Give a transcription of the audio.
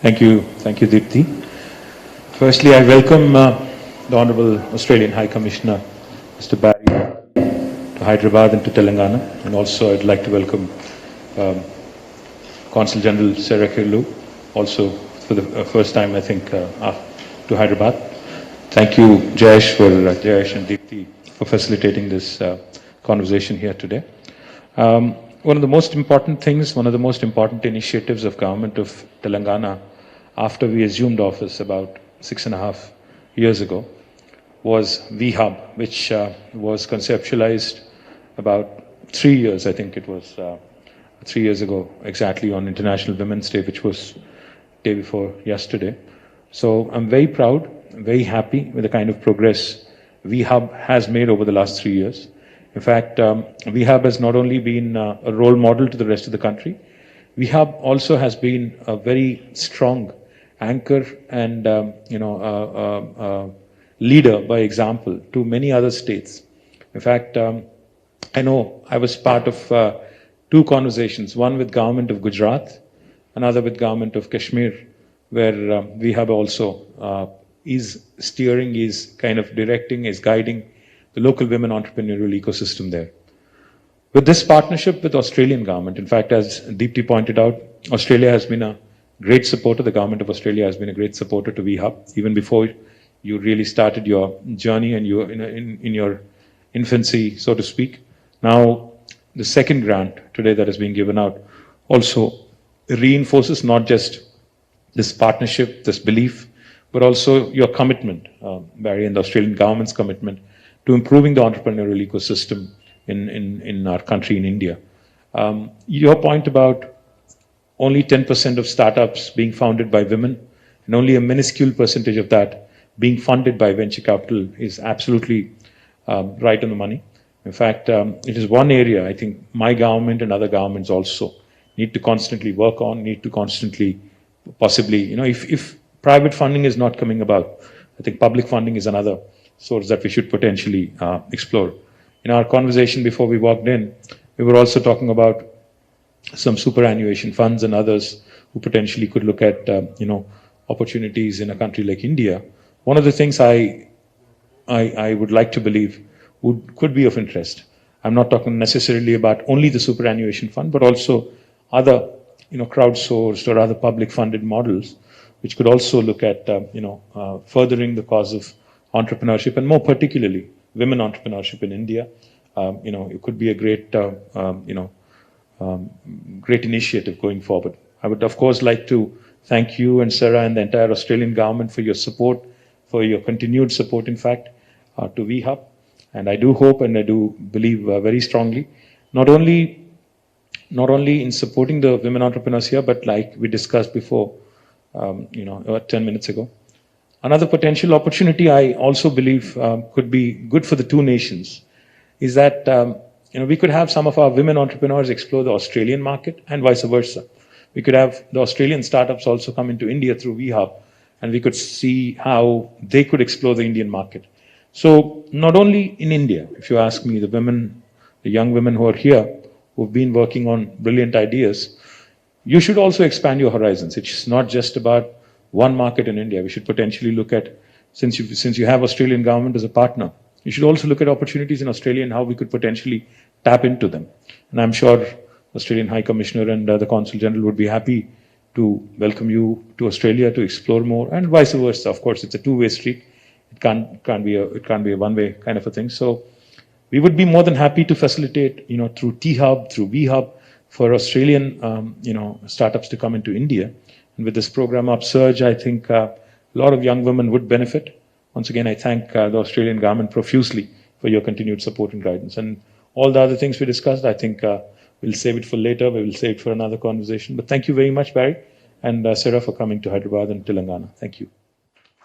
Thank you, Deepthi. Firstly, I welcome the Honorable Australian High Commissioner, Mr. Barry, to Hyderabad and to Telangana, and also I'd like to welcome Consul General Sarah Kirlu, also for the first time, I think, to Hyderabad. Thank you, Jayesh and Deepthi, for facilitating this conversation here today. One of the most important things, one of the most important initiatives of government of Telangana after we assumed office about 6.5 years ago was VHub, which was conceptualized about 3 years, I think it was 3 years ago exactly, on International Women's Day, which was day before yesterday. So I'm very proud, very happy with the kind of progress VHub has made over the last 3 years. In fact, VHub has not only been a role model to the rest of the country, VHub also has been a very strong anchor and leader by example to many other states. In fact, I know I was part of two conversations, one with government of Gujarat, another with government of Kashmir, where VHub also is steering, is kind of directing, is guiding the local women entrepreneurial ecosystem there. With this partnership with Australian government, in fact, as Deepthi pointed out, Australia has been a great supporter. The government of Australia has been a great supporter to VHub, even before you really started your journey and you were in your infancy, so to speak. Now, the second grant today that has been given out also reinforces not just this partnership, this belief, but also your commitment, Barry, and the Australian government's commitment to improving the entrepreneurial ecosystem in our country, in India. Your point about only 10% of startups being founded by women and only a minuscule percentage of that being funded by venture capital is absolutely right on the money. In fact, it is one area I think my government and other governments also need to constantly work on, need to constantly possibly, if private funding is not coming about, I think public funding is another source that we should potentially explore. In our conversation before we walked in, we were also talking about some superannuation funds and others who potentially could look at opportunities in a country like India. One of the things I would like to believe could be of interest. I'm not talking necessarily about only the superannuation fund, but also other crowdsourced or other public funded models, which could also look at furthering the cause of entrepreneurship, and more particularly women entrepreneurship in India. It could be a great great initiative going forward. I would of course like to thank you and Sarah and the entire Australian government for your support, for your continued support, in fact, to VHub. And I do hope and I do believe very strongly, not only in supporting the women entrepreneurs here, but like we discussed before, 10 minutes ago. Another potential opportunity I also believe could be good for the two nations is that we could have some of our women entrepreneurs explore the Australian market and vice versa. We could have the Australian startups also come into India through VHub, and we could see how they could explore the Indian market. So not only in India, if you ask me, the young women who are here, who've been working on brilliant ideas, you should also expand your horizons. It's not just about one market in India. We should potentially look at, since you have Australian government as a partner, you should also look at opportunities in Australia and how we could potentially tap into them. And I'm sure Australian High Commissioner and the Consul General would be happy to welcome you to Australia to explore more, and vice versa. Of course, it's a two-way street. It can't be a one-way kind of a thing. So we would be more than happy to facilitate, through T-Hub, through VHub, for Australian, startups to come into India. And with this program UPSurge, I think a lot of young women would benefit. Once again, I thank the Australian government profusely for your continued support and guidance. And all the other things we discussed, I think we'll save it for later. We will save it for another conversation. But thank you very much, Barry and Sarah, for coming to Hyderabad and Telangana. Thank you.